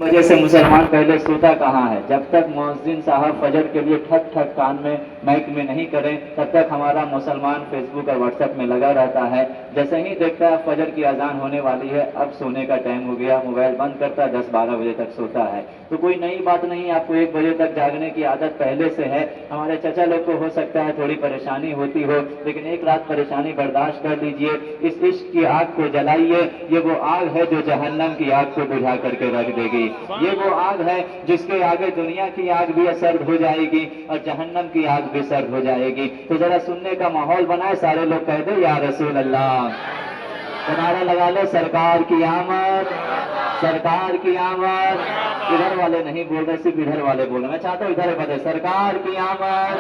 وجہ سے مسلمان پہلے سوتا کہاں ہے؟ جب تک مؤذن صاحب فجر کے لیے ٹھک ٹھک کان میں مائک میں نہیں کریں تب تک ہمارا مسلمان فیس بک اور واٹس ایپ میں لگا رہتا ہے۔ جیسے ہی دیکھتا ہے فجر کی اذان ہونے والی ہے، اب سونے کا ٹائم ہو گیا، موبائل بند کرتا ہے، 10-12 بجے تک سوتا ہے۔ تو کوئی نئی بات نہیں، آپ کو 1 بجے تک جاگنے کی عادت پہلے سے ہے۔ ہمارے چچا لوگ کو ہو سکتا ہے تھوڑی پریشانی ہوتی ہو، لیکن ایک رات پریشانی برداشت کر لیجئے، اس عشق کی آگ کو جلائیے، یہ وہ آگ ہے جو جہنم کی آگ کو بجھا کر کے رکھ دے گی۔ یہ وہ آگ ہے جس کے آگے دنیا کی آگ بھی سرد ہو جائے گی اور جہنم کی آگ بھی سرد ہو جائے گی۔ تو ذرا سننے کا ماحول بنائے، سارے لوگ کہہ دیں یا رسول اللہ، نعرہ لگا لو سرکار کی آمد، سرکار کی آمد۔ ادھر والے نہیں بول رہے، صرف ادھر والے بول رہے، میں چاہتا ہوں ادھر بتائیں سرکار کی آمد،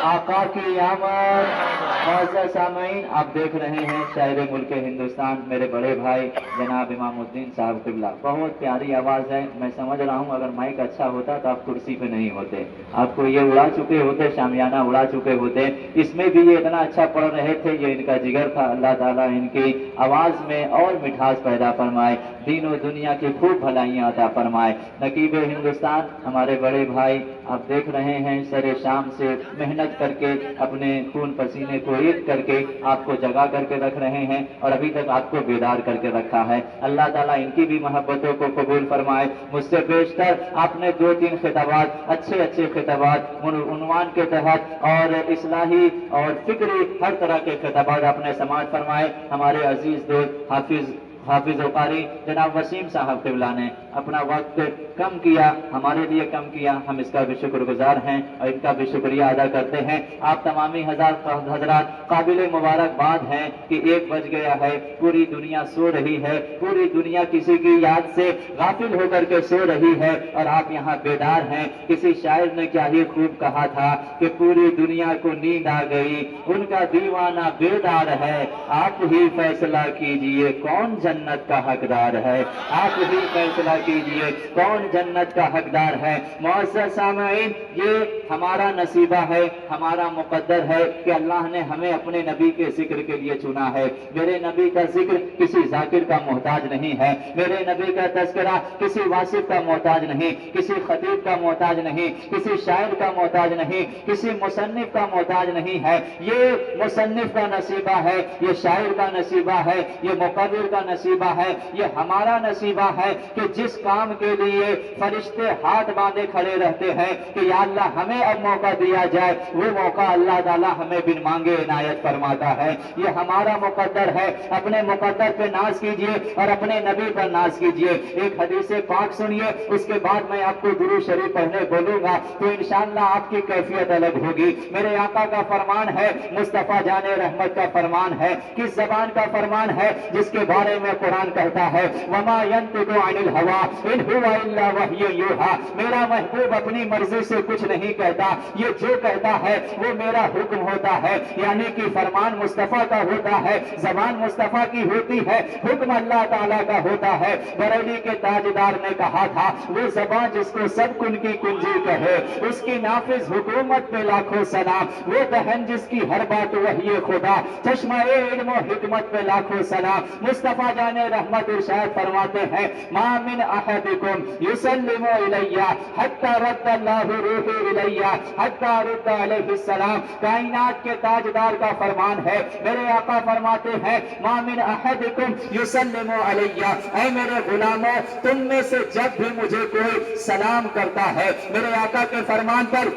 آقا کی آمد۔ معزز سامعین، آپ دیکھ رہے ہیں شاعر ملک ہندوستان میرے بڑے بھائی جناب امام الدین صاحب قبلہ، بہت پیاری آواز ہے۔ میں سمجھ رہا ہوں اگر مائک اچھا ہوتا تو آپ کرسی پہ نہیں ہوتے، آپ کو یہ اڑا چکے ہوتے، شامیانہ اڑا چکے ہوتے۔ اس میں بھی یہ اتنا اچھا پڑھ رہے تھے، یہ ان کا جگر تھا۔ اللہ تعالیٰ ان کی آواز میں اور مٹھاس پیدا فرمائے، دین و دنیا کی خوب بھلائیاں عطا فرمائے۔ نقیب ہندوستان ہمارے بڑے بھائی، آپ دیکھ رہے ہیں سر شام سے محنت کر کے اپنے خون پسینے کو ایک کر کے آپ کو جگا کر کے رکھ رہے ہیں اور ابھی تک آپ کو بیدار کر کے رکھا ہے۔ اللہ تعالیٰ ان کی بھی محبتوں کو قبول فرمائے۔ مجھ سے بیشتر آپ نے 2-3 خطابات، اچھے خطابات عنوان کے تحت اور اصلاحی اور فکری ہر طرح کے خطابات آپ نے سماعت فرمائے۔ ہمارے عزیز دوست حافظ و قاری جناب وسیم صاحب قبلہ نے اپنا وقت کم کیا، ہمارے لیے کم کیا، ہم اس کا بھی شکر گزار ہیں اور ان کا بھی شکریہ ادا کرتے ہیں۔ آپ تمامی حضرات قابل مبارکباد ہیں کہ 1 بج گیا ہے، پوری دنیا سو رہی ہے، پوری دنیا کسی کی یاد سے غافل ہو کر کے سو رہی ہے اور آپ یہاں بیدار ہیں۔ کسی شاعر نے کیا ہی خوب کہا تھا کہ پوری دنیا کو نیند آ گئی، ان کا دیوانہ بیدار ہے، آپ ہی فیصلہ کیجئے کون جنت کا حقدار ہے، آپ ہی فیصلہ کیجئے کون جنت کا حقدار ہے۔ معزز سامعین، یہ ہمارا نصیبہ ہے، ہمارا مقدر ہے کہ اللہ نے ہمیں اپنے نبی کے ذکر کے لیے چنا ہے۔ میرے نبی کا ذکر کسی ذاکر کا محتاج نہیں ہے، میرے نبی کا تذکرہ کسی واصف کا محتاج نہیں، کسی خطیب کا محتاج نہیں، کسی شاعر کا محتاج نہیں، کسی مصنف کا محتاج نہیں ہے۔ یہ مصنف کا نصیبہ ہے، یہ شاعر کا نصیبہ ہے، یہ مقرر کا نصیبہ ہے، یہ ہمارا نصیبہ ہے کہ جس کام کے لیے فرشتے ہاتھ باندھے کھڑے رہتے ہیں کہ یا اللہ ہمیں اب موقع دیا جائے، وہ موقع اللہ تعالیٰ ہمیں بن مانگے عنایت فرماتا ہے۔ یہ ہمارا مقدر ہے، اپنے مقدر پہ ناز کیجئے اور اپنے نبی پر ناز کیجئے۔ ایک حدیث پاک سنیے، اس کے بعد میں آپ کو درود شریف پڑھنے بولوں گا تو انشاءاللہ آپ کی کیفیت الگ ہوگی۔ میرے آقا کا فرمان ہے، مصطفیٰ جان رحمت کا فرمان ہے، کس زبان کا فرمان ہے جس کے بارے میں قرآن کہتا ہے وَمَا يَنطِقُ عَنِ الْهَوَىٰ إِنْ هُوَ إِلَّا وَحْيٌ يُوحَىٰ۔ میرا محبوب اپنی مرضی سے کچھ نہیں کہتا، یہ جو کہتا ہے وہ میرا حکم ہوتا ہے، یعنی کہ فرمان مصطفیٰ کا ہوتا ہے، زبان مصطفیٰ کی ہوتی ہے، حکم اللہ تعالیٰ کا ہوتا ہے۔ بریلی کے تاجدار نے کہا تھا وہ زبان جس کو سب کن کی کنجی کہے، اس کی نافذ حکومت پہ لاکھوں سلام، وہ دہن جس کی ہر بات وحی خدا، چشمہ علم و حکمت پہ لاکھوں سلام۔ مصطفیٰ جان رحمت ارشاد فرماتے ہیں ما من احدکم یسلم الی حتی رد اللہ روحی الی حتی رد علیہ السلام۔ کائنات کے تاجدار کا فرمان ہے، میرے آقا فرماتے ہیں ما من احدکم یسلم علی، اے میرے غلاموں تم میں سے جب بھی مجھے کوئی سلام کرتا ہے، میرے آقا کے فرمان پر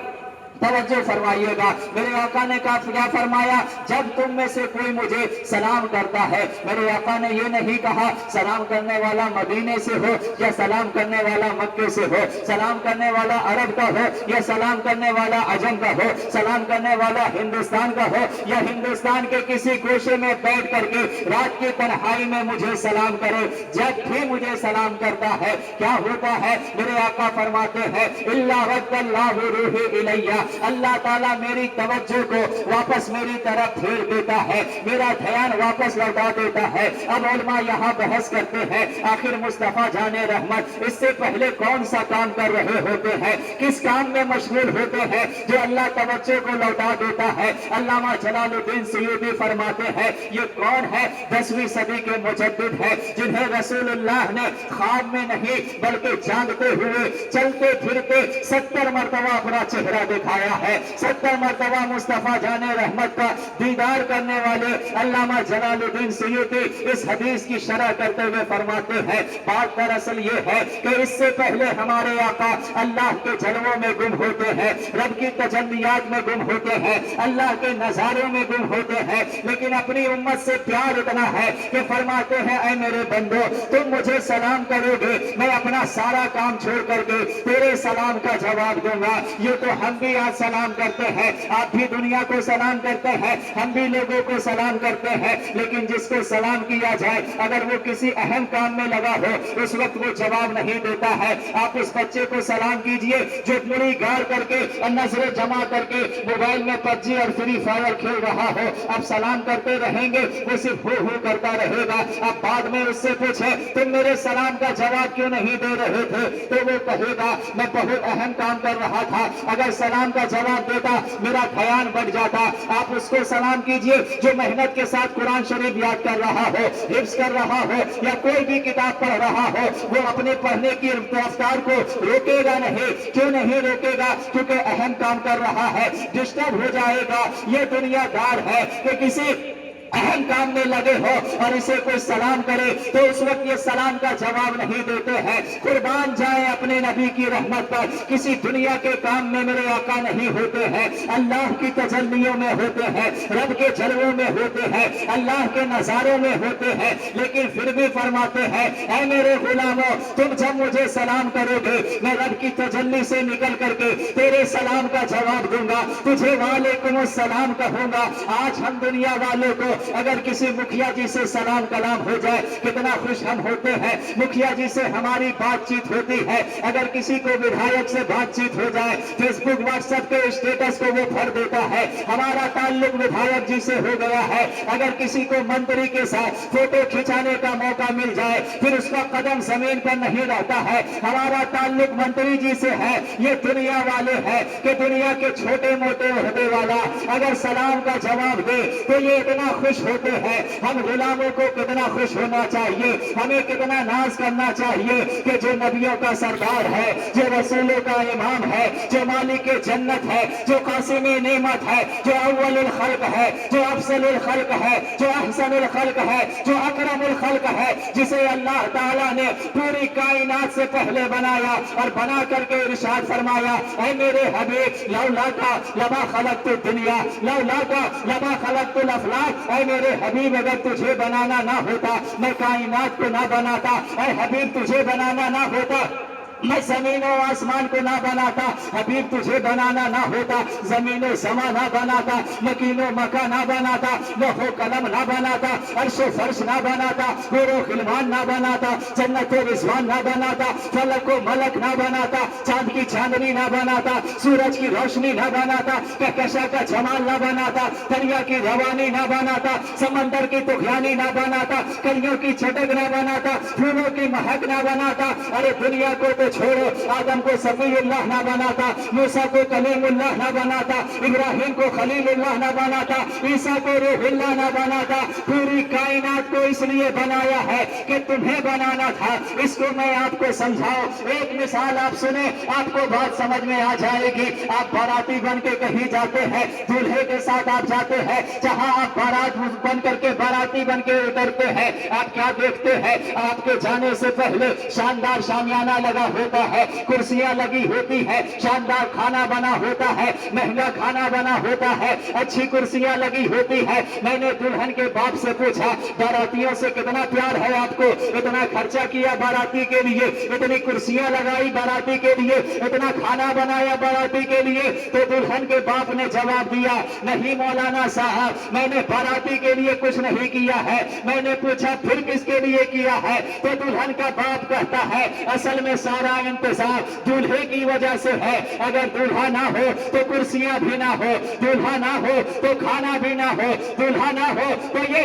توجہ فرمائیے گا، میرے آقا نے کیا فرمایا، جب تم میں سے کوئی مجھے سلام کرتا ہے، میرے آقا نے یہ نہیں کہا سلام کرنے والا مدینے سے ہو یا سلام کرنے والا مکے سے ہو، سلام کرنے والا عرب کا ہو یا سلام کرنے والا عجم کا ہو، سلام کرنے والا ہندوستان کا ہو یا ہندوستان کے کسی گوشے میں بیٹھ کر کے رات کی تنہائی میں مجھے سلام کرے، جب بھی مجھے سلام کرتا ہے کیا ہوتا ہے، میرے آقا فرماتے ہیں الا رد اللہ روحی الیہ اللہ تعالیٰ میری توجہ کو واپس میری طرف پھیر دیتا ہے، میرا دھیان واپس لوٹا دیتا ہے۔ اب علماء یہاں بحث کرتے ہیں آخر مصطفیٰ جان رحمت اس سے پہلے کون سا کام کر رہے ہوتے ہیں، کس کام میں مشغول ہوتے ہیں جو اللہ توجہ کو لوٹا دیتا ہے۔ علامہ جلال الدین سیوطی فرماتے ہیں یہ کون ہے؟ 10ویں صدی کے مجدد ہے جنہیں رسول اللہ نے خواب میں نہیں بلکہ جاگتے ہوئے چلتے پھرتے 70 مرتبہ اپنا چہرہ دکھایا ہے۔ 70 مرتبہ مصطفیٰ جان رحمت کا دیدار کرنے والے علامہ جلال الدین سیوطی اس حدیث کی شرح کرتے ہوئے فرماتے ہیں بات دراصل یہ ہے کہ اس سے پہلے ہمارے آقا اللہ کے جلووں میں گم ہوتے ہیں، رب کی تجلیات میں گم ہوتے ہیں، اللہ کے نظاروں میں گم ہوتے ہیں، لیکن اپنی امت سے پیار اتنا ہے کہ فرماتے ہیں اے میرے بندو تم مجھے سلام کرو گے میں اپنا سارا کام چھوڑ کر کے تیرے سلام کا جواب دوں گا۔ یہ تو ہم بھی آج سلام کرتے ہیں، آپ بھی دنیا کو سلام کرتے ہیں، ہم بھی لوگوں کو سلام کرتے ہیں، لیکن جس کو سلام کیا جائے اگر وہ کسی اہم کام میں لگا ہو اس وقت وہ جواب نہیں دیتا ہے۔ آپ اس بچے کو سلام کیجئے جو مڑی گاڑ کر کے اور نظریں جمع کر کے موبائل میں PUBG اور فری فائر کھیل رہا ہو، آپ سلام کرتے رہیں گے وہ صرف ہو کرتا رہے گا۔ آپ بعد میں اس سے پوچھیں تم میرے سلام کا جواب کیوں نہیں دے رہے تھے تو وہ کہے گا میں بہت اہم کام کر رہا تھا، اگر سلام کا جواب دیتا میرا دھیان بڑھ جاتا۔ آپ اس کو سلام کیجئے جو محنت کے ساتھ قرآن شریف یاد کر رہا ہو، حفظ کر رہا ہو یا کوئی بھی کتاب پڑھ رہا ہو، وہ اپنے پڑھنے کی رفتار کو روکے گا نہیں۔ کیوں نہیں روکے گا؟ کیونکہ اہم کام کر رہا ہے، ڈسٹرب ہو جائے گا۔ یہ دنیا دار ہے کہ کسی اہم کام میں لگے ہو اور اسے کوئی سلام کرے تو اس وقت یہ سلام کا جواب نہیں دیتے ہیں۔ قربان جائیں اپنے نبی کی رحمت پر، کسی دنیا کے کام میں میرے آقا نہیں ہوتے ہیں، اللہ کی تجلیوں میں ہوتے ہیں، رب کے جلووں میں ہوتے ہیں، اللہ کے نظاروں میں ہوتے ہیں، لیکن پھر بھی فرماتے ہیں اے میرے غلاموں تم جب مجھے سلام کرو گے میں رب کی تجلی سے نکل کر کے تیرے سلام کا جواب دوں گا، تجھے وعلیکم السلام کہوں گا۔ آج ہم دنیا والوں کو اگر کسی مکھیا جی سے سلام کلام ہو جائے کتنا خوش ہم ہوتے ہیں، مکھیا جی سے ہماری بات چیت ہوتی ہے، اگر کسی کو ودھایک سے بات چیت ہو جائے فیس بک واٹس ایپ کے اسٹیٹس کو وہ بھر دیتا ہے، ہمارا تعلق ودھایک جی سے ہو گیا ہے۔ اگر کسی کو منتری کے ساتھ فوٹو کھینچانے کا موقع مل جائے پھر اس کا قدم زمین پر نہیں رہتا ہے، ہمارا تعلق منتری جی سے ہے۔ یہ دنیا والے ہیں کہ دنیا کے چھوٹے موٹے عہدے والا اگر سلام کا جواب دے تو یہ اتنا خوش ہوتے ہیں۔ ہم غلاموں کو کتنا خوش ہونا چاہیے، ہمیں کتنا ناز کرنا چاہیے کہ جو نبیوں کا سردار ہے، جو رسولوں کا امام ہے، جو مالک جنت ہے، جو قاسم نعمت ہے، جو اول الخلق ہے، جو افضل الخلق ہے، جو احسن الخلق ہے، جو اکرم الخلق ہے، جسے اللہ تعالیٰ نے پوری کائنات سے پہلے بنایا اور بنا کر کے ارشاد فرمایا اے میرے حبیب لولا کا لما خلقت الدنیا لولا کا لما خلقت الافلاک، اے میرے حبیب اگر تجھے بنانا نہ ہوتا میں کائنات کو نہ بناتا، اے حبیب تجھے بنانا نہ ہوتا میں زمین و آسمان کو نہ بناتا، حبیب تجھے بنانا نہ ہوتا زمین و زمان نہ بناتا، مکین و مکہ نہ بناتا، لوح و قلم نہ بناتا، عرش و فرش نہ بناتا، حور و غلمان نہ بناتا، جنت و رضوان نہ بناتا، فلک و ملک نہ بناتا، چاند کی چاندنی نہ بناتا، سورج کی روشنی نہ بناتا، کہکشاں کا جمال نہ بناتا، دریا کی روانی نہ بناتا، سمندر کی طغیانی نہ بناتا، کلیوں کی چٹک نہ بناتا، پھولوں کی مہک نہ بناتا۔ ارے دنیا کو تو چھوڑو، آدم کو صفی اللہ نہ بناتا، موسیٰ کو کلیم اللہ نہ بناتا، ابراہیم کو خلیل اللہ نہ بناتا، عیسیٰ کو روح اللہ نہ بناتا، پوری کائنات کو اس لیے بنایا ہے کہ تمہیں بنانا تھا۔ اس کو میں آپ کو سمجھاؤں، ایک مثال آپ سنیں آپ کو بات سمجھ میں آ جائے گی۔ آپ باراتی بن کے کہیں جاتے ہیں، دولہے کے ساتھ آپ جاتے ہیں، جہاں آپ بارات بن کر کے باراتی بن کے اترتے ہیں آپ کیا دیکھتے ہیں؟ آپ کے جانے سے پہلے شاندار شامیانہ لگا ہوتا ہے، کرسیاں لگی ہوتی ہے، شاندار کھانا بنا ہوتا ہے، مہنگا کھانا بنا ہوتا ہے، اچھی کرسیاں لگی ہوتی ہے۔ میں نے دلہن کے باپ سے پوچھا باراتیوں سے کتنا پیار ہے آپ کو، اتنا خرچہ کیا باراتی کے لیے، اتنی کرسیاں لگائی باراتی کے لیے، اتنا کھانا بنایا باراتی کے لیے؟ تو دلہن کے باپ نے جواب دیا نہیں مولانا صاحب میں نے باراتی کے لیے کچھ نہیں کیا ہے۔ میں نے پوچھا پھر کس کے لیے کیا ہے؟ تو دلہن کا باپ کہتا ہے اصل میں سارا सारा इंतजाम दूल्हे की वजह से है। अगर दूल्हा ना हो तो कुर्सियां भी ना हो, दूल्हा ना हो तो खाना भी ना हो, दूल्हा ना हो तो ये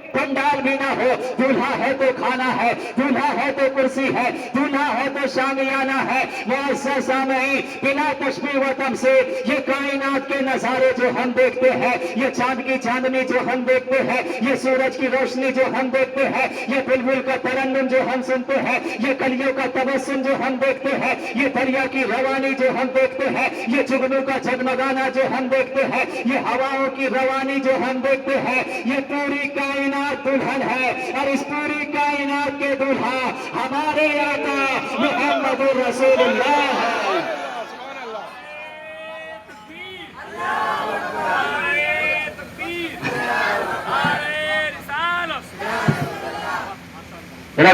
पंडाल भी ना हो। दूल्हा है तो खाना है, दूल्हा है तो कुर्सी है, दूल्हा है तो शामियाना है। मुअज़्ज़ज़ सामईन, बिला तशबीह व तमसील, ये कायनात के नजारे जो हम देखते हैं, ये चांद की चांदनी जो हम देखते हैं, ये सूरज की रोशनी जो हम देखते हैं, ये बुलबुल का तरन्नुम जो हम सुनते हैं, ये कलियों का तबस्सुम जो हम देखते हैं, ये दरिया की रवानी जो हम देखते हैं, ये जुगनू का जगमगाना जो हम देखते हैं, ये हवाओं की रवानी जो हम देखते हैं, ये पूरी कायनात दुल्हन है। और इस पूरी कायनात के दूल्हा हमारे आका मुहम्मदुर रसूलुल्लाह है।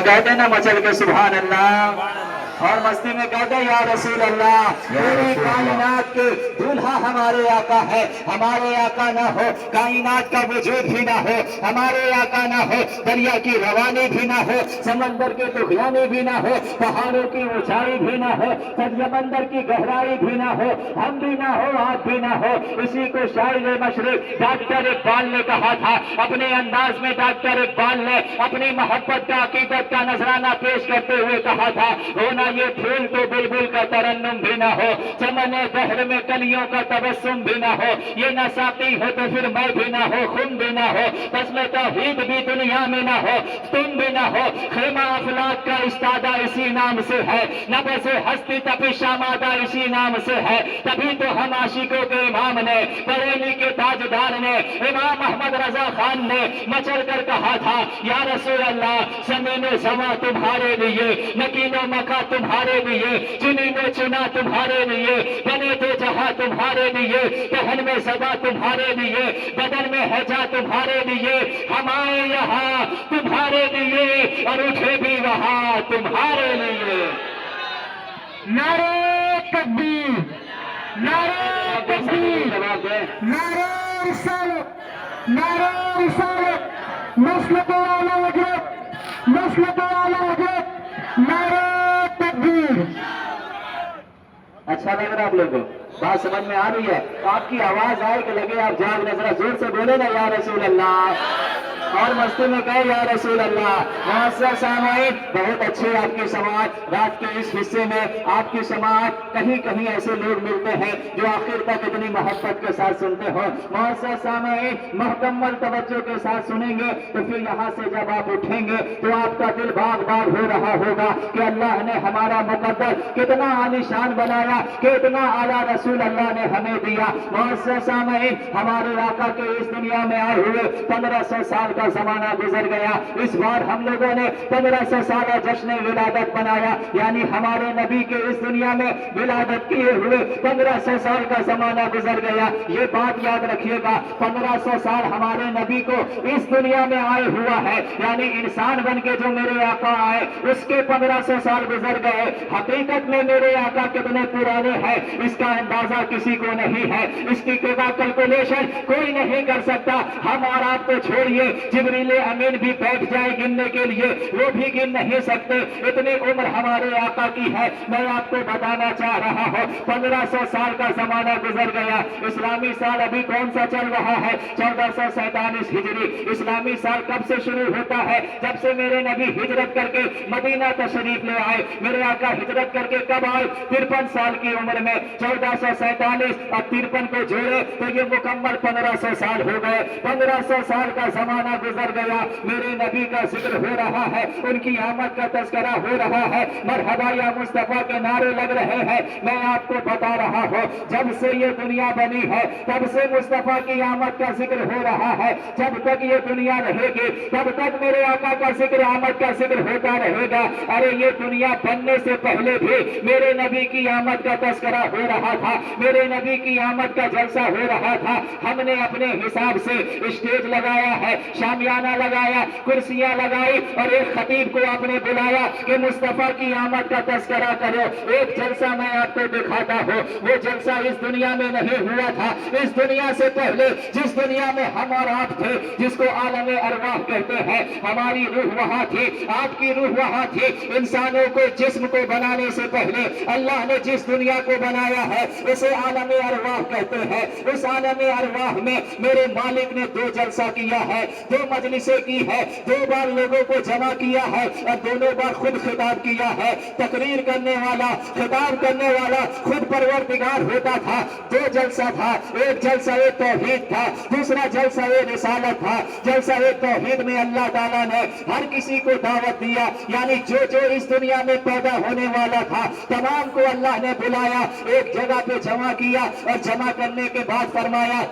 कहते ना मचल के सुभान अल्लाह, और मस्ती में कहते या रसूल अल्लाह। पूरी कायनात के दूल्हा हमारे आका है। हमारे आका ना हो कायनात का वजूद भी ना हो, हमारे आका ना हो दरिया की रवानी भी ना हो, समंदर के तुगयानी भी ना हो, पहाड़ों की ऊंचाई भी ना हो, समंदर की गहराई भी ना हो, हम भी ना हो, आप भी ना हो। इसी को शायर मशरिक डॉक्टर इकबाल ने कहा था। अपने अंदाज में डॉक्टर इकबाल ने अपनी मोहब्बत का अकीदत का नजराना पेश करते हुए कहा था, होना ये फूल तो बुलबुल का तरन्नुम भी ना हो, चमने बहर में कलियों का तबस्सुम भी ना हो, ये न साकी हो तो फिर मैं भी ना हो, खुम भी ना हो, बस्म तौहीद भी दुनिया में ना हो, तुम भी ना हो। खेमा अफलाक का इस्तादा इसी नाम से है, नबज़ हस्ती तपिशा मादा इसी नाम से है। तभी तो हम आशिकों के इमाम ने, बरेली के ताजदार ने, इमाम अहमद रजा खान ने मचल कर कहा था, या रसूल अल्लाह, ज़मीन ज़मा तुम्हारे लिए, नकीनो मका तुम्हारे लिए, चुनी ने चुना तुम्हारे लिए, बने थे जहां तुम्हारे लिए, पहन में सदा तुम्हारे लिए, बदन में हैजा तुम्हारे लिए, हम आए यहाँ तुम्हारे लिए और उठे भी वहां तुम्हारे लिए। नारे तकबीर, नारे तकबीर, नारे रिसालत, नारे रिसालत, मसलक आला हज़रत, मसलक आला हज़रत, नारे तकबीर। अच्छा लग रहा है आप लोगों को? बात समझ में आ रही है? तो आपकी आवाज आए कि लगे आप जाग नजरा जोर से बोले ना या रसूल अल्लाह, और मस्ती में कहे या रसूल अल्लाह। मुअज़्ज़ज़ सामईन, बहुत अच्छे आपकी समाज, रात के इस हिस्से में आपकी समाज, कहीं कहीं ऐसे लोग मिलते हैं जो आखिर तक इतनी मोहब्बत के साथ सुनते हो। मुअज़्ज़ज़ सामईन, मुकम्मल तवज्जो के साथ सुनेंगे तो फिर यहाँ से जब आप उठेंगे तो आपका दिल बाग बाग हो रहा होगा कि अल्लाह ने हमारा मुक़द्दस कितना आलीशान बनाया, कितना आला रसूल अल्लाह ने हमें दिया। मुअज़्ज़ज़ सामईन, हमारे आका के इस दुनिया में आए हुए 1500 साल का जमाना गुजर गया। इस बार हम लोगों ने 1500 साल जश्न विलादत बनाया, यानी हमारे नबी के इस दुनिया में विलादत किए हुए 1500 साल का जमाना गुजर गया। ये बात याद रखिएगा, 1500 साल हमारे नबी को इस दुनिया में आए हुआ है, यानी इंसान बन के जो मेरे आका आए उसके 1500 साल गुजर गए। हकीकत में मेरे आका कितने पुराने हैं इसका अंदाजा किसी को नहीं है, इसकी कैलकुलेशन कोई नहीं कर सकता। हम और आप तो छोड़िए, जिब्रील अमीन भी बैठ जाए गिनने के लिए, वो भी गिन नहीं सकते, इतनी उम्र हमारे आका की है। मैं आपको बताना चाह रहा हूँ 1500 साल का जमाना गुजर गया। इस्लामी साल अभी कौन सा चल रहा है? 1447 हिजरी। इस्लामी साल कब से शुरू होता है? जब से मेरे नबी हिजरत करके मदीना तशरीफ ले आए। मेरे आका हिजरत करके कब आए? 53 साल की उम्र में। 1447 और 53 को जोड़े तो ये मुकम्मल 1500 साल हो गए। 1500 साल का जमाना गुजर गया, मेरे नबी का जिक्र हो रहा है, उनकी आमद का तज़किरा हो रहा है, मरहबा या मुस्तफा के नारे लग रहे हैं। मैं आपको बता रहा हूँ, जब से ये दुनिया बनी है तब से मुस्तफा की आमद का जिक्र हो रहा है। जब तक ये दुनिया रहेगी तब तक मेरे आका का जिक्र, आमद का जिक्र होता रहेगा। अरे ये दुनिया बनने से पहले भी मेरे नबी की आमद का तज़किरा हो रहा था, मेरे नबी की आमद का जलसा हो रहा था। हमने अपने हिसाब से स्टेज लगाया है, शामियाना लगाया, कुर्सियां लगाई और एक खतीब को आपने बुलाया कि मुस्तफा की आमद का तस्करा करो। एक जलसा मैं आपको दिखाता हूँ, वो जलसा इस दुनिया में नहीं हुआ था। इस दुनिया से पहले जिस दुनिया में हम और आप थे, जिसको आलम अरवाह कहते हैं, हमारी रूह वहां थी, आपकी रूह वहां थी। इंसानों को, जिस्म को बनाने से पहले अल्लाह ने जिस दुनिया को बनाया है उसे आलम अरवाह कहते हैं। उस आलम अरवाह में मेरे मालिक ने 2 जलसा किया है, 2 मजलिसें की है, 2 बार लोगों को जमा किया है और दोनों बार खुद खिताब किया है। तकरीर करने वाला, खिताब करने वाला खुद परवरदिगार होता था। 2 जलसा था, एक जलसा ए तौहीद था, दूसरा जलसा ए रिसालत था। जलसा ए तौहीद में अल्लाह ताला ने हर किसी को दावत दिया, यानी जो जो इस दुनिया में पैदा होने वाला था तमाम को अल्लाह ने बुलाया, एक जगह पे जमा किया और जमा करने के बाद फरमाया,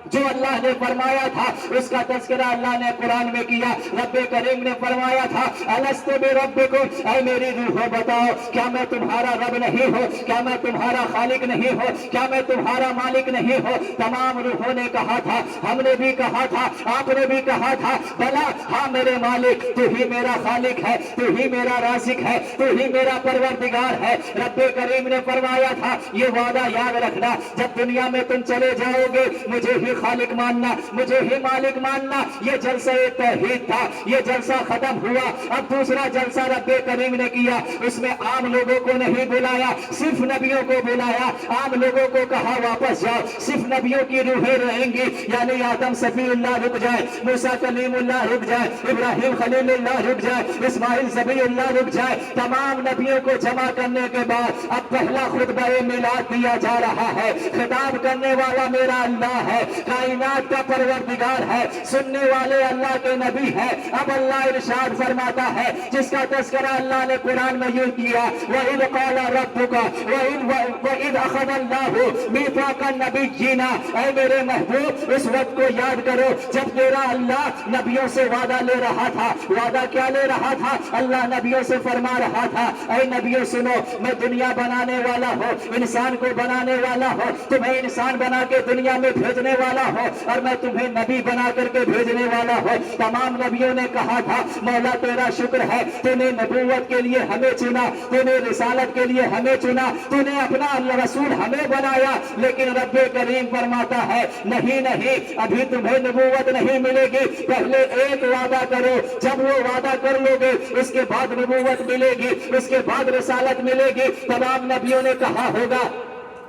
जो अल्लाह ने फरमाया था उसका तज़किरा अल्लाह ने कुरान में किया। रब्बे करीम ने फरमाया था, अलस्तु बिरब्बिकुम, ऐ मेरी रूहो बताओ, क्या मैं तुम्हारा रब नहीं हो? क्या मैं तुम्हारा खालिक नहीं हो? क्या मैं तुम्हारा मालिक नहीं हो? तमाम रूहों ने कहा था, हमने भी कहा था, आपने भी कहा था, भला हाँ मेरे मालिक, तू ही मेरा खालिक है, तू ही मेरा राज़िक है, तू ही मेरा परवरदिगार है। रब्बे करीम ने फरमाया था, ये वादा याद रखना, जब दुनिया में तुम चले जाओगे मुझे ही खालिक मानना, मुझे ही मालिक मानना। ये जलसा तौहीद था, ये जलसा खत्म हुआ। अब दूसरा जलसा रब्बे करीम ने किया, उसमें आम लोगों को नहीं बुलाया, सिर्फ नबियों को बुलाया। आम लोगों को कहा वापस जाओ, सिर्फ नबियों की रूहें रहेंगी, यानी आदम सफीउल्लाह रुक जाए, मूसा कलीमुल्लाह रुक जाए, इब्राहिम खलीलुल्लाह रुक जाए, इस्माइल ज़बीउल्लाह रुक जाए। तमाम नबियों को जमा करने के बाद अब पहला खुतबा मिलाद दिया जा रहा है। खिताब करने वाला मेरा अल्लाह है, कायनात का परवरदिगार है, सुनने वाले अल्लाह के नबी है। अब अल्लाह इरशाद फरमाता है, जिसका तज़किरा अल्लाह ने कुरान में यूं किया, वइज़ क़ाल रब्बुका वइज़ अख़ज़ल्लाहु मीसाक़न नबिय्यीना, ऐ मेरे महबूब उस वक्त को याद करो जब तेरा अल्लाह नबियों से वादा ले रहा था। वादा क्या ले रहा था? अल्लाह नबियों से फरमा रहा था, ऐ नबियों सुनो, मैं दुनिया बनाने वाला हूँ, इंसान को बनाने वाला हूँ, तुम्हें इंसान बना के दुनिया में भेजने वाला हो और मैं तुम्हें नबी बना करके भेजने वाला हो। तमाम नबियों ने कहा था, मौला तेरा शुक्र है, तूने नबूवत के लिए हमें चुना, तूने रिसालत के लिए हमें चुना, तूने अपना रसूल हमें बनाया। लेकिन रब्बे करीम फरमाता है, नहीं नहीं, अभी तुम्हें नबूवत नहीं मिलेगी, पहले एक वादा करो, जब वो वादा कर लोगे उसके बाद नबूवत मिलेगी, उसके बाद रिसालत मिलेगी। तमाम नबियों ने कहा होगा,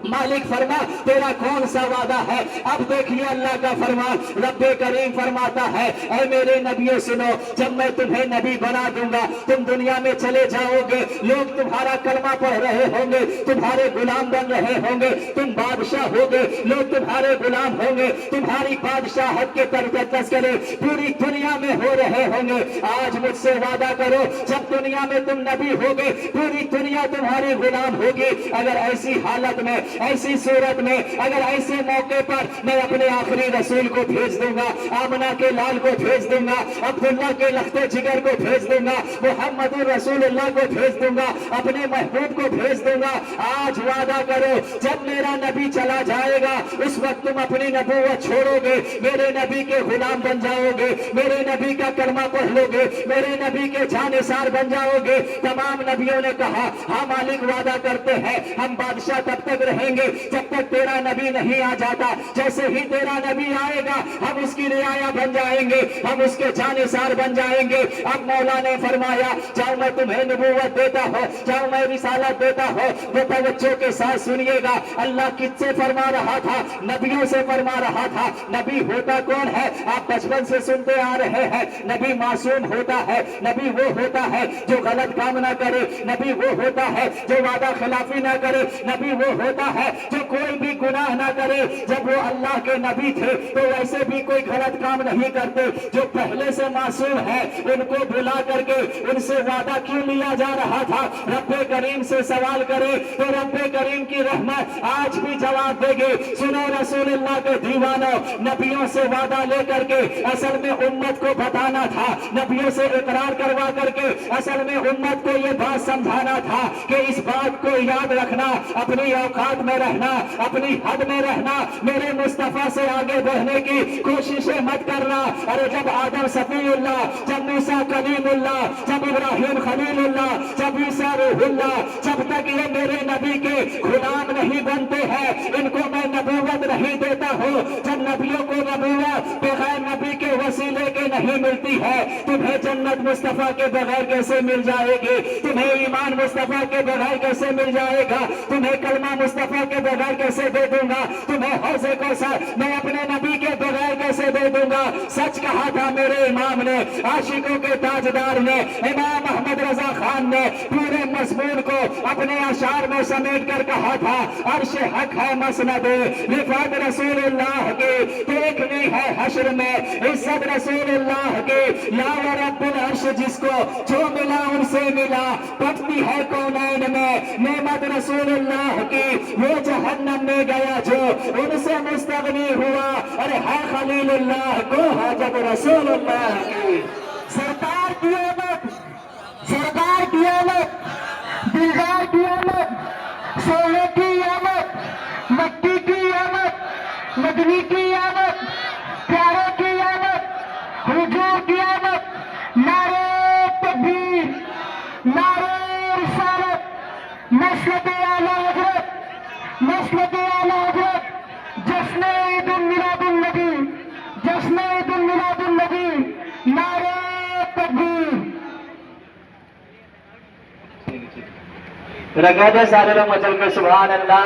मालिक फरमा तेरा कौन सा वादा है? अब देखिए अल्लाह का फरमान, रब्बे करीम फरमाता है, ऐ मेरे नबियों सुनो, जब मैं तुम्हें नबी बना दूंगा, तुम दुनिया में चले जाओगे, लोग तुम्हारा कलमा पढ़ रहे होंगे, तुम्हारे गुलाम बन रहे होंगे, तुम बादशाह होगे, लोग तुम्हारे गुलाम होंगे, तुम्हारी बादशाहत के तज़किरे पूरी दुनिया में हो रहे होंगे। आज मुझसे वादा करो, जब दुनिया में तुम नबी होगे, पूरी दुनिया तुम्हारी गुलाम होगी। अगर ऐसी हालत में, ऐसी सूरत में, अगर ऐसे मौके पर मैं अपने आखिरी रसूल को भेज दूंगा, आमना के लाल को भेज दूंगा, अब्दुल्ला के लख्ते जिगर को भेज दूंगा, मुहम्मद रसूलुल्लाह को भेज दूंगा, अपने महबूब को भेज दूंगा। आज वादा करो, जब मेरा नबी चला जाएगा उस वक्त तुम अपनी नबूवत छोड़ोगे, मेरे नबी के गुलाम बन जाओगे, मेरे नबी का कलमा पढ़ लोगे, मेरे नबी के जानिसार बन जाओगे। तमाम नबियों ने कहा, हाँ मालिक वादा करते हैं, हम बादशाह तब तक रहेंगे जब तक तेरा नबी नहीं आ जाता, जैसे ही तेरा नबी आएगा हम उसकी रियाया बन जाएंगे, हम उसके जानिसार बन जाएंगे। अब मौला ने फरमाया, जाओ मैं तुम्हें नबूवत देता हूँ, जाओ मैं रिसालत देता हूँ। वो तवज्जो के साथ सुनिएगा, अल्लाह किससे फरमा रहा था? नबियों से फरमा रहा था। नबी होता कौन है? आप बचपन से सुनते आ रहे हैं, नबी मासूम होता है, नबी वो होता है जो गलत काम ना करे, नबी वो होता है जो वादा खिलाफी ना करे, नबी वो होता है जो कोई भी गुनाह ना करे। जब वो अल्लाह के नबी थे तो वैसे भी कोई गलत काम नहीं करते। जो पहले से मासूम है उनको बुला करके उनसे वादा क्यों लिया जा रहा था? रब्बे करीम से सवाल करे तो रब्बे करीम की रहमत आज भी जवाब देगी। सुनो रसूलुल्लाह के दीवानों, नबियों से वादा लेकर के असल में उम्मत को बताना था, नबियों से इकरार करवा करके असल में उम्मत को ये बात समझाना था कि इस बात को याद रखना, अपनी औकात बात में रहना, अपनी हद में रहना, मेरे मुस्तफा से आगे बढ़ने की कोशिशें मत करना। अरे जब आदम सफीउल्लाह, जब मूसा कलीमुल्लाह, जब इब्राहिम खलीलुल्लाह, जब ईसा रूहुल्लाह, जब तक ये मेरे नबी के गुलाम नहीं बनते हैं, इनको मैं नबूवत नहीं देता हूँ। जब नबियों को नबूवत बगैर नबी के वसीले के नहीं मिलती है, तुम्हें जन्नत मुस्तफा के बगैर कैसे मिल जाएगी? तुम्हें ईमान मुस्तफा के बगैर कैसे मिल जाएगा? तुम्हें कलमा मुस्तफा के बगैर कैसे दे दूंगा? तुम्हें हौज़े कौसर मैं अपने नबी के बगैर कैसे दे दूंगा? सच कहा था मेरे इमाम ने, आशिकों के ताजदार ने, इमाम अहमद रजा खान ने पूरे मज़मून को अपने अशार में समेट कर कहा था, अर्श हक है मसनद रिफात रसूलुल्लाह की, देखनी है हश्र में इज्जत रसूलुल्लाह की। या रब्बुल अर्श जिसको जो मिला उनसे मिला, पटती है कौनैन में नेमत रसूलुल्लाह की। वो जहन्नम में गया जो उनसे मुस्तगनी हुआ, अरे है खलीलुल्लाह को हाजत रसूलुल्लाह की। सरकार की आमद, सरकार की आमद, दिलदार की आमद, सोने की आमद, मट्टी की आमद, मदनी की आमद, प्यारों की आमद, हुजूर की आमद। नारे तकबीर, नारे रिसालत, मसलक आला हज़रत, मसलक आला हज़रत, जश्न ईद मिलादुन नबी, जश्न ईद मिलादुन नबी, नारे तकबीर। रगड़े सारे लोग मचल के सुभान अल्लाह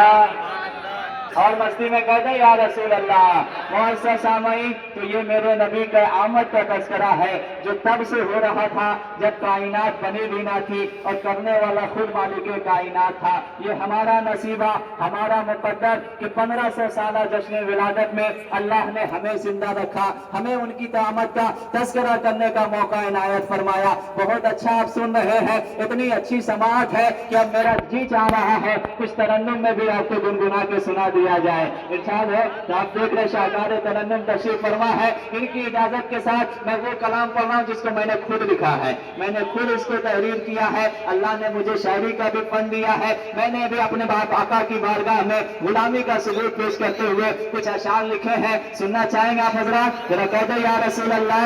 और मस्ती में कहते या रसूल अल्लाह। मुअज़्ज़ज़ सामईन, तो ये मेरे नबी के आमद का तज़किरा है जो तब से हो रहा था जब कायनात बनी भी ना थी और करने वाला खुद मालिक कायनात था। ये हमारा नसीबा, हमारा मुक़द्दर कि 1500 साल जश्न विलादत में अल्लाह ने हमें जिंदा रखा, हमें उनकी आमद का तज़किरा करने का मौका इनायत फरमाया। बहुत अच्छा आप सुन रहे हैं, इतनी अच्छी समाअत है कि अब मेरा जी चाह रहा है कुछ तरन्नुम में भी आपको गुनगुना के सुना दिया जाए। इरशाद है तो आप देख रहे शाहकार तरन्नुम तशरीफ फरमा है, इनकी इजाजत के साथ मैं वो कलाम पढ़ रहा हूँ जिसको मैंने खुद लिखा है, मैंने खुद इसको तहरीर किया है, अल्लाह ने मुझे शायरी का भी फन दिया है। मैंने भी अपने बाप आका की बारगाह में गुलामी का सबूत पेश करते हुए कुछ अशार लिखे हैं, सुनना चाहेंगे आप हजरात? जरा कह दो या रसूल अल्लाह।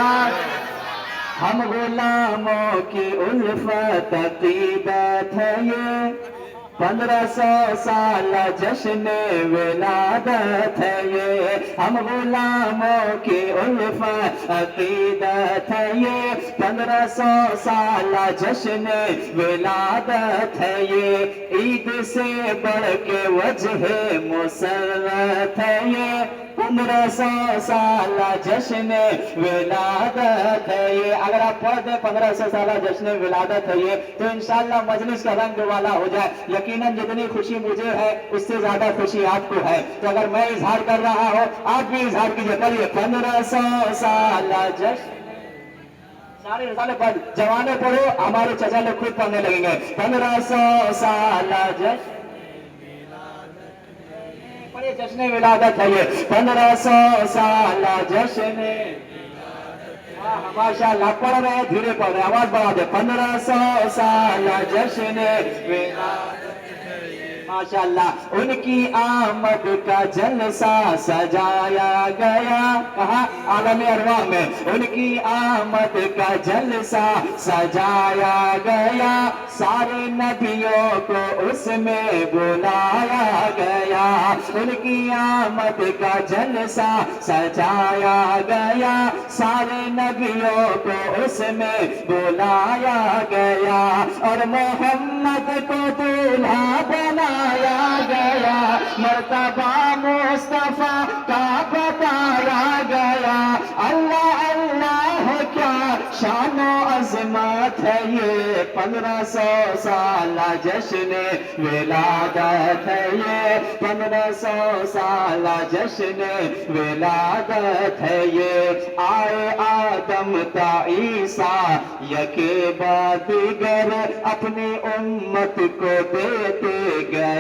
हम गुलामों की उल्फत अकीदत है ये, 1500 साल जश्न विलादत है ये। हम गुलामों की उल्फत अकीदत है ये, 1500 साल जश्न विलादत है ये। ईद से बढ़ के वजह मुसर्रत है ये, 1500 साल जश्न विलादत है ये। अगर आप पढ़ दें 1500 साल जश्न विलादत है ये, तो इंशाअल्लाह मजलिस का रंग वाला हो जाए। यकीनन जितनी खुशी मुझे है उससे ज्यादा खुशी आपको है, तो अगर मैं इजहार कर रहा हूँ आप भी इजहार कीजिए। करिए 1500 साल जश्न, सारे रिसाले पढ़, जवाने पढ़ो, हमारे चचा लोग खुद पढ़ने लगेंगे। 1500 साल जश्न, जश्न विलादत है ये, 1500 साल जश्न। माशाअल्लाह पढ़ रहे हैं, धीरे पढ़ रहे हैं, आवाज बढ़ा दे। 1500 साल जश्न विलादत, माशाअल्लाह उनकी आमद का जलसा सजाया गया। कहा आलम अरवाह में उनकी आमद का जलसा सजाया गया, सारे नबियों को उसमें बुलाया गया। उनकी आमद का जलसा सजाया गया, सारे नबियों को उसमें बुलाया गया। और मोहम्मद को दूल्हा बनाया गया, मर्तबा मुस्तफा का बताया गया। अल्लाह अल्लाह क्या शानो अज़मत है ये, 1500 साल जश्न विलादत है ये, 1500 साल जश्न विलादत है ये। आए आदम ता ईसा यके बाद दिगर, अपनी उम्मत को देते गए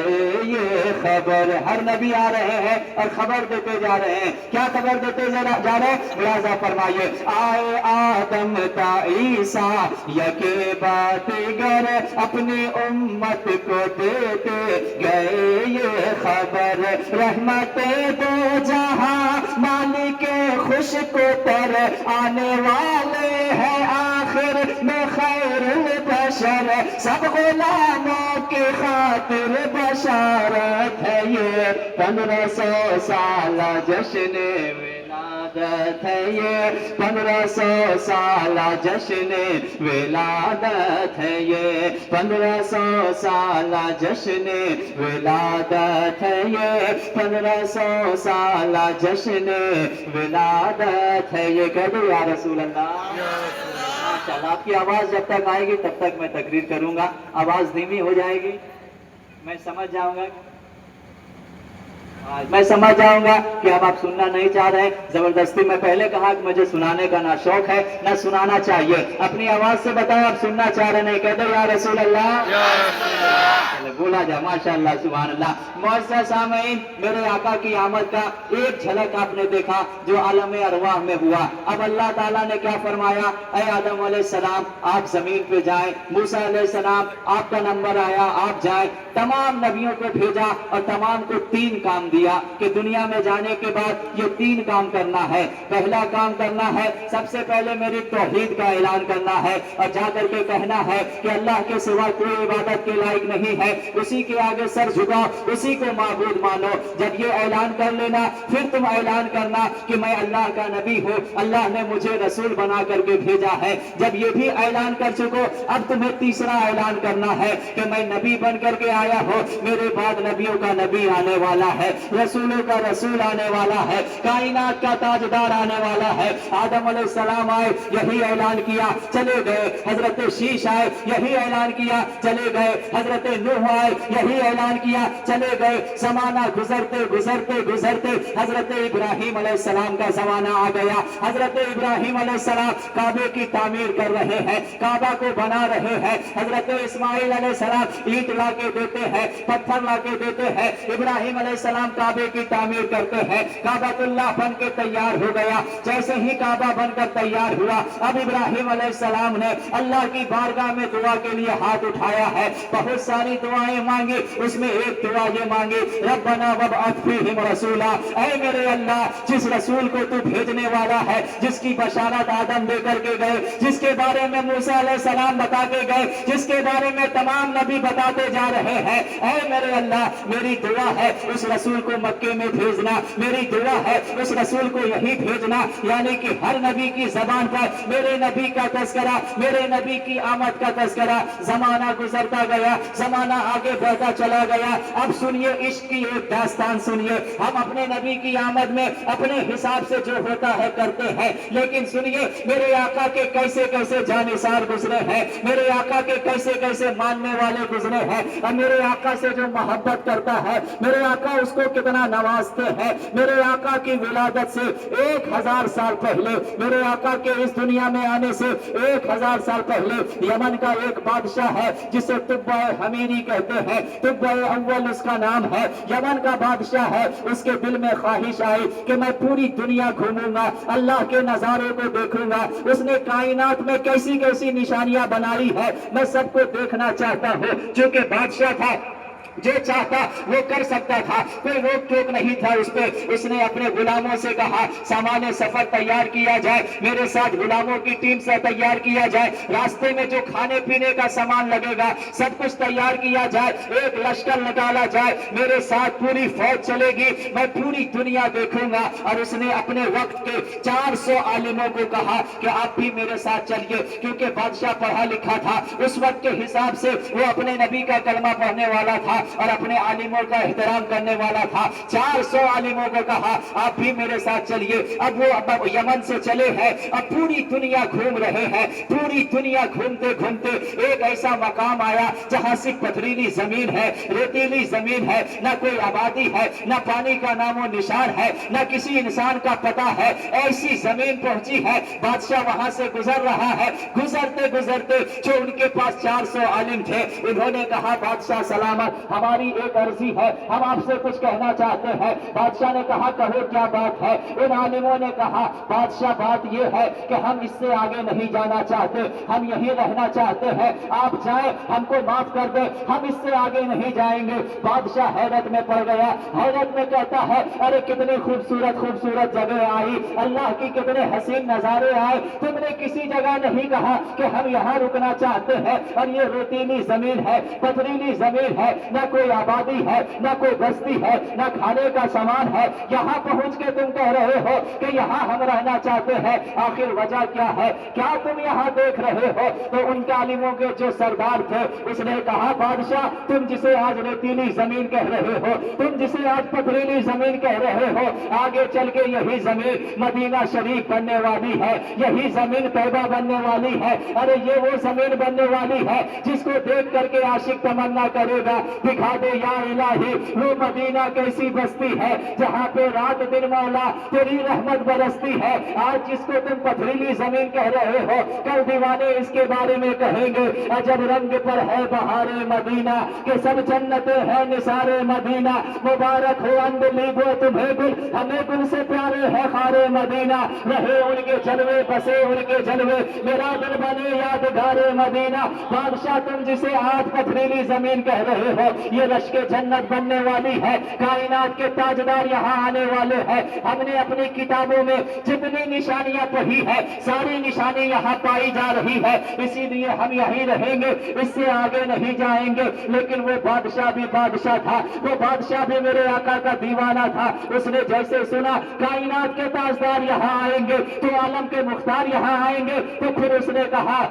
ये खबर। हर नबी आ रहे हैं और खबर देते जा रहे हैं। क्या खबर देते जा रहे हैं? लिहाजा फरमाइए आए आदम ता ईसा यके बाद दिगर, अपनी उम्मत को देते गए ये खबर रहमत दो जहां मालिक खुश को तर आने वाले हैं आखिर में खैरुल बशर सब गुलामों की खातिर बशारत है ये 1500 साल जश्न विलादत है ये 1500 साल जश्न विलादत है ये 1500 साल जश्न विलादत है ये 1500 साल जश्न विलादत है ये। कह दो या रसूल अल्लाह। माशाअल्लाह, आपकी आवाज जब तक आएगी तब तक मैं तकरीर करूंगा। आवाज धीमी हो जाएगी, मैं समझ जाऊंगा कि अब आप सुनना नहीं चाह रहे हैं। जबरदस्ती मैं पहले कहा कि मुझे सुनाने का ना शौक है ना सुनाना चाहिए। अपनी आवाज से बताओ आप सुनना चाह रहे नहीं, कहते या रसूल अल्लाह। बोला जाए माशाअल्लाह सुभान अल्लाह। मुअज़्ज़ज़ सामीन, मेरे आका की आमद का एक झलक आपने देखा जो आलम अरवाह में हुआ। अब अल्लाह ताला ने क्या फरमाया, ऐ आदम अलैहिस्सलाम आप जमीन पे जाएं, मूसा अलैहिस्सलाम आपका नंबर आया आप जाएं। तमाम नबियों को भेजा और तमाम को 3 काम दिया कि दुनिया में जाने के बाद ये 3 काम करना है। पहला काम करना है, सबसे पहले मेरी तौहीद का ऐलान करना है और जाकर के कहना है कि अल्लाह के सिवा कोई इबादत के लायक नहीं है, उसी के आगे सर झुकाओ, उसी को माबूद मानो। जब ये ऐलान कर लेना फिर तुम ऐलान करना कि मैं अल्लाह का नबी हूँ, अल्लाह ने मुझे रसूल बना करके भेजा है। जब ये भी ऐलान कर चुको, अब तुम्हें तीसरा ऐलान करना है कि मैं नबी बन करके आया हूँ, मेरे बाद नबियों का नबी आने वाला है, रसूलों का रसूल आने वाला है, कायनात का ताजदार आने वाला है। आदम अलैहिस्सलाम आए, यही ऐलान किया, चले गए। हजरत शीश आए, यही ऐलान किया, चले गए। हजरत नूह आए, यही ऐलान किया, चले गए। जमाना गुजरते गुजरते गुजरते हजरत इब्राहिम अलैहिस्सलाम का जमाना आ गया। हजरत इब्राहिम अलैहिस्सलाम काबे की तामीर कर रहे हैं, काबा को बना रहे हैं। हजरत इस्माइल अलैहिस्सलाम ईंट ला के देते हैं, पत्थर ला के देते हैं। इब्राहिम अलैहिस्सलाम काबे की तामीर करते हैं। काबातुल्लाह बन के तैयार हो गया। जैसे ही काबा बनकर तैयार हुआ, अब इब्राहिम अलैहिस्सलाम ने अल्लाह की बारगाह में दुआ के लिए हाथ उठाया है। बहुत सारी दुआएं मांगी, उसमें एक दुआ ये मांगी, रब्बना वबअथ फीहिम रसूला, ऐ मेरे अल्लाह जिस रसूल को तू भेजने वाला है, जिसकी बशारत आदम दे करके गए, जिसके बारे में मूसा अलैहिस्सलाम बता के गए, जिसके बारे में तमाम नबी बताते जा रहे हैं, ऐ मेरे अल्लाह मेरी दुआ है उस रसूल को मक्के में भेजना, मेरी दुआ है उस रसूल को यही भेजना, यानी कि हर नबी की जबान पर मेरे नबी का तस्करा, मेरे नबी की आमद का तस्करा। जमाना गुजरता गया, जमाना आगे बढ़ता चला गया। अब सुनिए इश्क की एक दास्तान सुनिए। हम अपने नबी की आमद में अपने हिसाब से जो होता है करते हैं, लेकिन सुनिए मेरे आका के कैसे कैसे जानिसार गुजरे हैं, मेरे आका के कैसे कैसे मानने वाले गुजरे हैं, और मेरे आका से जो मोहब्बत करता है, मेरे आका उसको कितना नवाजते हैं। मेरे आका की विलादत से 1000 साल पहले, मेरे आका के इस दुनिया में आने से 1000 साल पहले यमन का एक बादशाह है जिसे तुब्बा हमीरी कहते हैं, तुब्बा अव्वल उसका नाम है, यमन का बादशाह है। उसके दिल में ख्वाहिश आई कि मैं पूरी दुनिया घूमूंगा, अल्लाह के नजारे को देखूंगा, उसने कायनात में कैसी कैसी निशानियां बनाई है मैं सबको देखना चाहता हूँ। जो कि बादशाह था, जो चाहता वो कर सकता था, कोई रोक टोक नहीं था उस पे। उसने अपने गुलामों से कहा सामान्य सफर तैयार किया जाए, मेरे साथ गुलामों की टीम से तैयार किया जाए, रास्ते में जो खाने पीने का सामान लगेगा सब कुछ तैयार किया जाए, एक लश्कर निकाला जाए, मेरे साथ पूरी फौज चलेगी, मैं पूरी दुनिया देखूंगा। और उसने अपने वक्त के 400 आलिमों को कहा कि आप भी मेरे साथ चलिए, क्योंकि बादशाह पढ़ा लिखा था, उस वक्त के हिसाब से वो अपने नबी का कलमा पढ़ने वाला था और अपने आलिमों का एहतराम करने वाला था। 400 आलिमों को कहा आप भी मेरे साथ चलिए। अब वो यमन से चले हैं, अब पूरी दुनिया घूम रहे हैं। पूरी दुनिया घूमते घूमते एक ऐसा मकाम आया जहां सिर्फ पथरीली जमीन है, रेतीली जमीन है, न कोई आबादी है, न पानी का नामो निशान है, न किसी इंसान का पता है। ऐसी जमीन पहुंची है, बादशाह वहां से गुजर रहा है। गुजरते गुजरते जो उनके पास 400 आलिम थे, उन्होंने कहा बादशाह सलामत, ہماری ایک عرضی ہے، ہم آپ سے کچھ کہنا چاہتے ہیں۔ بادشاہ نے کہا کہو کیا بات ہے؟ ان عالموں نے کہا بادشاہ بات یہ ہے کہ ہم اس سے آگے نہیں جانا چاہتے، ہم یہیں رہنا چاہتے ہیں، آپ جائیں ہم کو معاف کر دیں، ہم اس سے آگے نہیں جائیں گے۔ بادشاہ حیرت میں پڑ گیا، حیرت میں کہتا ہے ارے کتنی خوبصورت خوبصورت جگہ آئی، اللہ کی کتنے حسین نظارے آئے، تم نے کسی جگہ نہیں کہا کہ ہم یہاں رکنا چاہتے ہیں، اور یہ ریتیلی زمین ہے، پتھریلی زمین ہے، نہ کوئی آبادی ہے، نہ کوئی بستی ہے، نہ کھانے کا سامان ہے، یہاں پہنچ کے تم کہہ رہے ہو کہ یہاں ہم رہنا چاہتے ہیں، آخر وجہ کیا ہے؟ کیا تم یہاں دیکھ رہے ہو؟ تو ان عالموں کے جو سردار تھے اس نے کہا بادشاہ تم جسے آج ریتیلی زمین کہہ رہے ہو، تم جسے آج پتھریلی زمین کہہ رہے ہو، آگے چل کے یہی زمین مدینہ شریف بننے والی ہے، یہی زمین طیبہ بننے والی ہے، ارے یہ وہ زمین بننے والی ہے جس کو دیکھ کر کے عاشق تمنا کرے گا دکھا دے یا الہی وہ مدینہ کیسی بستی ہے جہاں پہ رات دن مولا تیری رحمت برستی ہے۔ آج جس کو تم پتھریلی زمین کہہ رہے ہو کل دیوانے اس کے بارے میں کہیں گے عجب رنگ پر ہے بہار مدینہ کہ سب جنتیں ہیں نثار مدینہ، مبارک ہو اندلیب و تمہیں گل، ہمیں گل سے پیارے ہے خار مدینہ، رہے ان کے جلوے بسے ان کے جلوے میرا دل بنے یادگار مدینہ۔ بادشاہ تم جسے آج پتھریلی زمین کہہ رہے ہو یہ رشک جنت بننے والی ہے، کائنات کے تاجدار یہاں آنے والے ہیں، ہم نے اپنی کتابوں میں جتنی نشانیاں پڑھی ہے ساری نشانی یہاں پائی جا رہی ہے، اسی لیے ہم یہیں رہیں گے، اس سے آگے نہیں جائیں گے۔ لیکن وہ بادشاہ بھی بادشاہ تھا، وہ بادشاہ بھی میرے آقا کا دیوانہ تھا، اس نے جیسے سنا کائنات کے تاجدار یہاں آئیں گے تو عالم کے مختار یہاں آئیں گے تو پھر اس نے کہا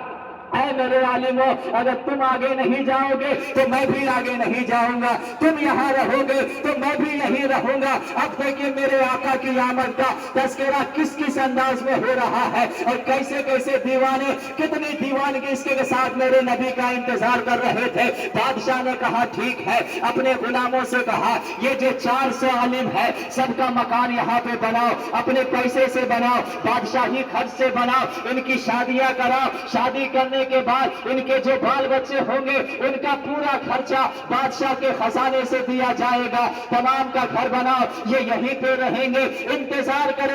اے میرے عالموں اگر تم آگے نہیں جاؤ گے تو میں بھی آگے نہیں جاؤں گا، تم یہاں رہو گے تو میں بھی یہیں رہوں گا۔ اب دیکھیں میرے آقا کی آمد کا تذکرہ کس کس انداز میں ہو رہا ہے اور کیسے کیسے دیوانے کتنی دیوانگی اس کے ساتھ میرے نبی کا انتظار کر رہے تھے۔ بادشاہ نے کہا ٹھیک ہے، اپنے غلاموں سے کہا یہ جو 400 عالم ہے سب کا مکان یہاں پہ بناؤ، اپنے پیسے سے بناؤ، بادشاہی خرچ سے بناؤ، ان کی شادیاں کراؤ، شادی کرنے کے بعد ان کے جو بال بچے ہوں گے ان کا پورا خرچہ بادشاہ کے خزانے سے دیا جائے گا، تمام کا گھر بناؤ، یہ یہیں پہ رہیں گے، انتظار کریں